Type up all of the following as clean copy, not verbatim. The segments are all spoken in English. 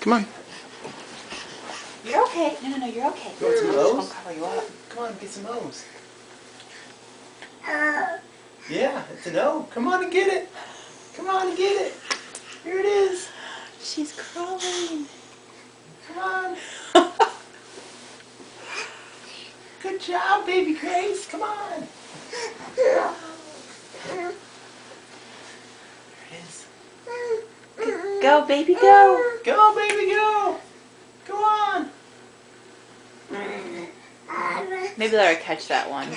Come on. You're okay. No, you're okay. You want some I'm O's? just gonna cover you up. Come on, get some O's. Yeah, it's an O. Come on and get it. Come on and get it. Here it is. She's crawling. Come on. Good job, baby Grace. Come on. There it is. Go, baby, go. Go, baby, go. Go on. Maybe let her catch that one.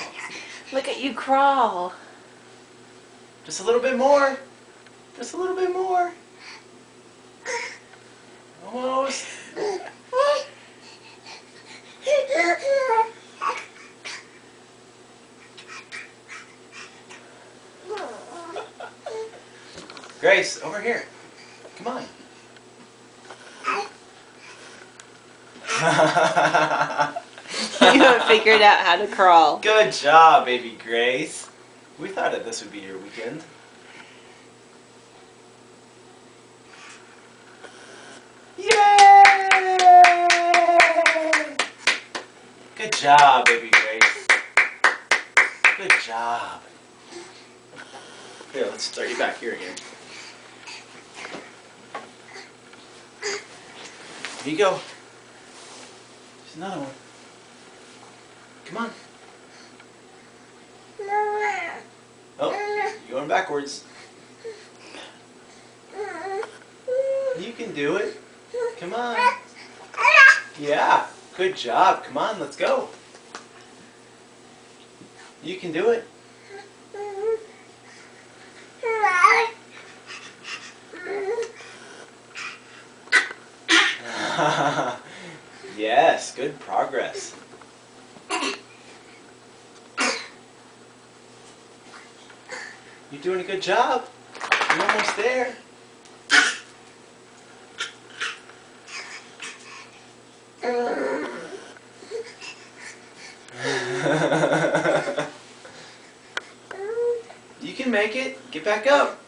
Look at you crawl. Just a little bit more. Just a little bit more. Almost. Grace, over here. Come on. You have figured out how to crawl. Good job, baby Grace. We thought that this would be your weekend. Yay! Good job, baby Grace. Good job. Here, let's start you back here again. Here you go. There's another one. Come on. Oh, you're going backwards. You can do it. Come on. Yeah, good job. Come on, let's go. You can do it. Yes, good progress. You're doing a good job. You're almost there. You can make it. Get back up.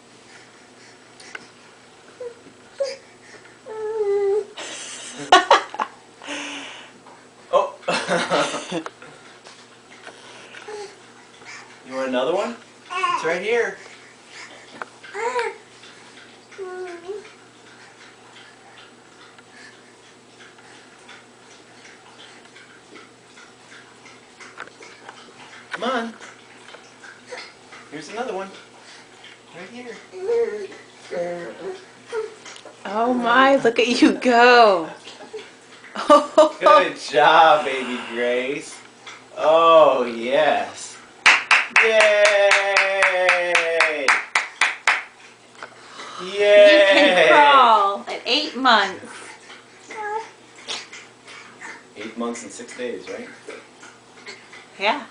Oh. You want another one? It's right here. Come on. Here's another one. Right here. Oh my, look at you go. Good job, baby Grace. Oh, yes. Yay! Yay! You can crawl at 8 months. 8 months and 6 days, right? Yeah.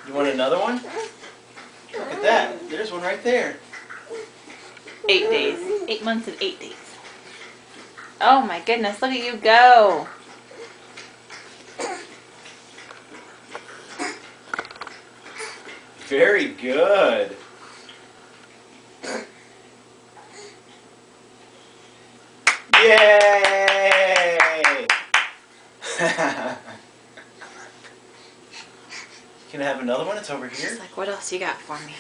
You want another one? Look at that. There's one right there. 8 days. 8 months and 8 days. Oh my goodness, look at you go. Very good. Yay! Can I have another one? It's over here. It's like, what else you got for me?